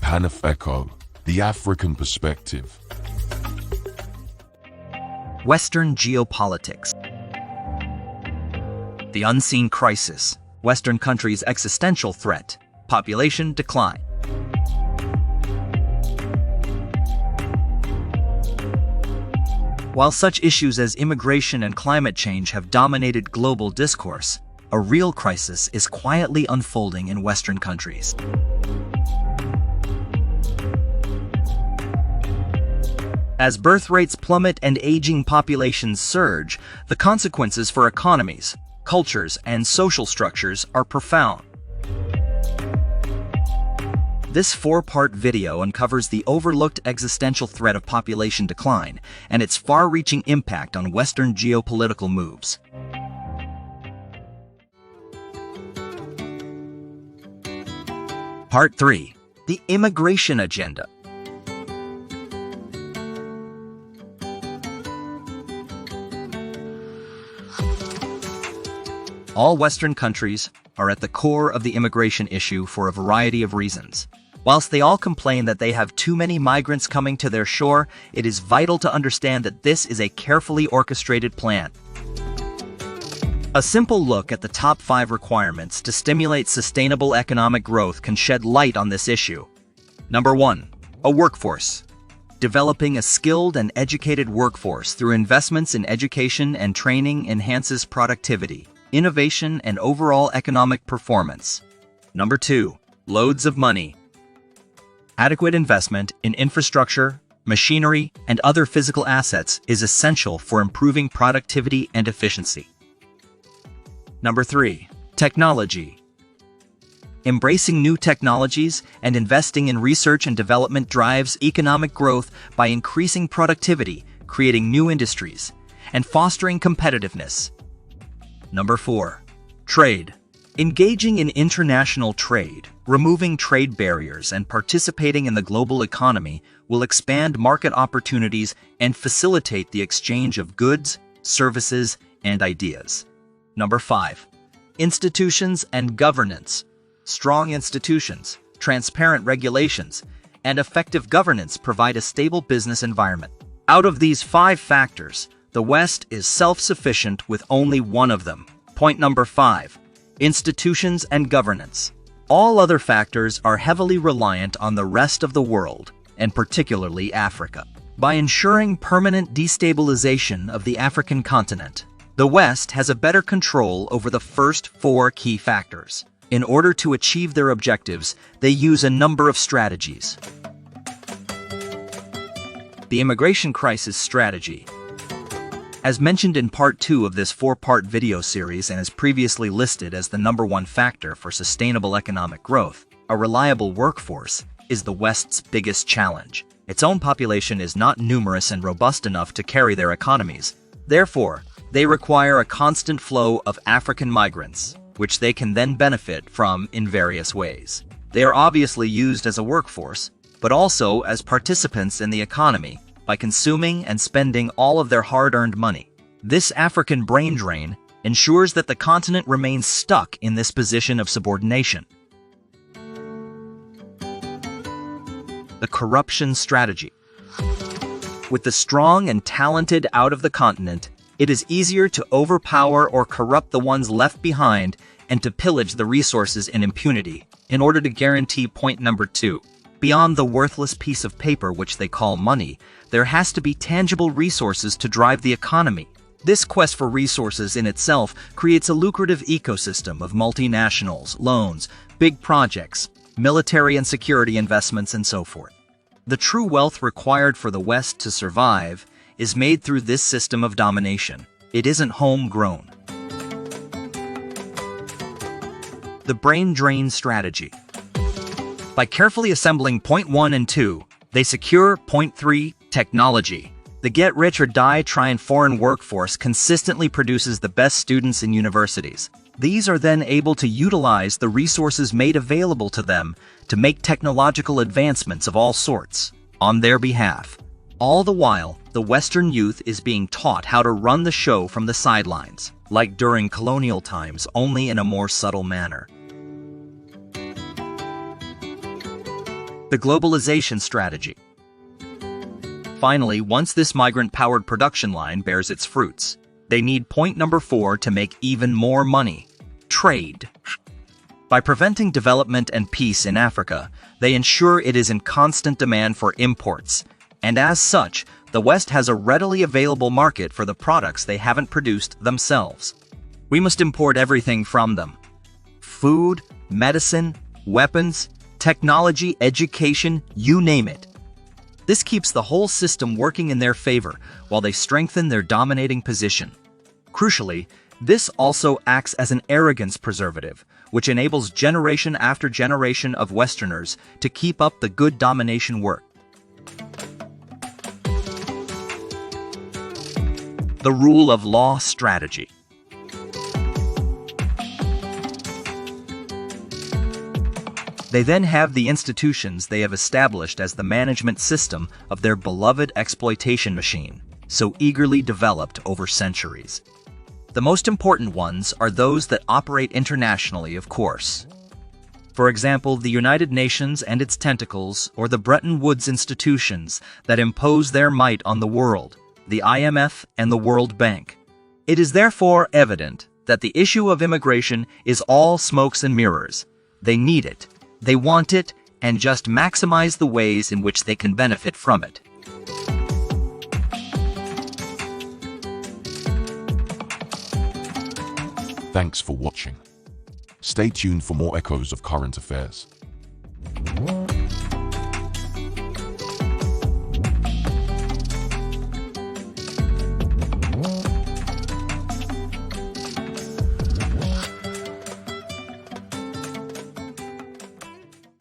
PANAF ECHO, the African perspective. Western geopolitics. The unseen crisis, Western countries' existential threat, population decline. While such issues as immigration and climate change have dominated global discourse, a real crisis is quietly unfolding in Western countries. As birth rates plummet and aging populations surge, the consequences for economies, cultures, and social structures are profound. This four-part video uncovers the overlooked existential threat of population decline and its far-reaching impact on Western geopolitical moves. Part 3. The Immigration Agenda. All Western countries are at the core of the immigration issue for a variety of reasons. Whilst they all complain that they have too many migrants coming to their shore, it is vital to understand that this is a carefully orchestrated plan. A simple look at the top 5 requirements to stimulate sustainable economic growth can shed light on this issue. Number 1. A workforce. Developing a skilled and educated workforce through investments in education and training enhances productivity, innovation, and overall economic performance. Number 2. Loads of money. Adequate investment in infrastructure, machinery, and other physical assets is essential for improving productivity and efficiency. Number 3. Technology. Embracing new technologies and investing in research and development drives economic growth by increasing productivity, creating new industries, and fostering competitiveness. Number 4. Trade. Engaging in international trade, removing trade barriers, and participating in the global economy will expand market opportunities and facilitate the exchange of goods, services, and ideas. Number 5. Institutions and governance. Strong institutions, transparent regulations, and effective governance provide a stable business environment. Out of these 5 factors, the West is self-sufficient with only one of them. Point number 5. Institutions and governance. All other factors are heavily reliant on the rest of the world, and particularly Africa. By ensuring permanent destabilisation of the African continent, the West has a better control over the first 4 key factors. In order to achieve their objectives, they use a number of strategies. The immigration crisis strategy. As mentioned in Part 2 of this 4-part video series and as previously listed as the number 1 factor for sustainable economic growth, a reliable workforce is the West's biggest challenge. Its own population is not numerous and robust enough to carry their economies. Therefore, they require a constant flow of African migrants, which they can then benefit from in various ways. They are obviously used as a workforce, but also as participants in the economy, by consuming and spending all of their hard-earned money. This African brain drain ensures that the continent remains stuck in this position of subordination. The corruption strategy. With the strong and talented out of the continent, it is easier to overpower or corrupt the ones left behind and to pillage the resources in impunity in order to guarantee point number 2. Beyond the worthless piece of paper which they call money, there has to be tangible resources to drive the economy. This quest for resources in itself creates a lucrative ecosystem of multinationals, loans, big projects, military and security investments, and so forth. The true wealth required for the West to survive is made through this system of domination. It isn't homegrown. The brain drain strategy. By carefully assembling point 1 and 2, they secure point 3, technology. The get-rich-or-die foreign workforce consistently produces the best students in universities. These are then able to utilize the resources made available to them to make technological advancements of all sorts on their behalf. All the while, the Western youth is being taught how to run the show from the sidelines, like during colonial times, only in a more subtle manner. The globalization strategy. Finally, once this migrant-powered production line bears its fruits, they need point number 4 to make even more money: trade. By preventing development and peace in Africa, they ensure it is in constant demand for imports, and as such, the West has a readily available market for the products they haven't produced themselves. We must import everything from them: food, medicine, weapons, technology, education, you name it. This keeps the whole system working in their favor while they strengthen their dominating position. Crucially, this also acts as an arrogance preservative, which enables generation after generation of Westerners to keep up the good domination work. The rule of law strategy. They then have the institutions they have established as the management system of their beloved exploitation machine, so eagerly developed over centuries. The most important ones are those that operate internationally, of course. For example, the United Nations and its tentacles, or the Bretton Woods institutions that impose their might on the world, the IMF and the World Bank. It is therefore evident that the issue of immigration is all smokes and mirrors. They need it. They want it, and just maximize the ways in which they can benefit from it. Thanks for watching. Stay tuned for more echoes of current affairs.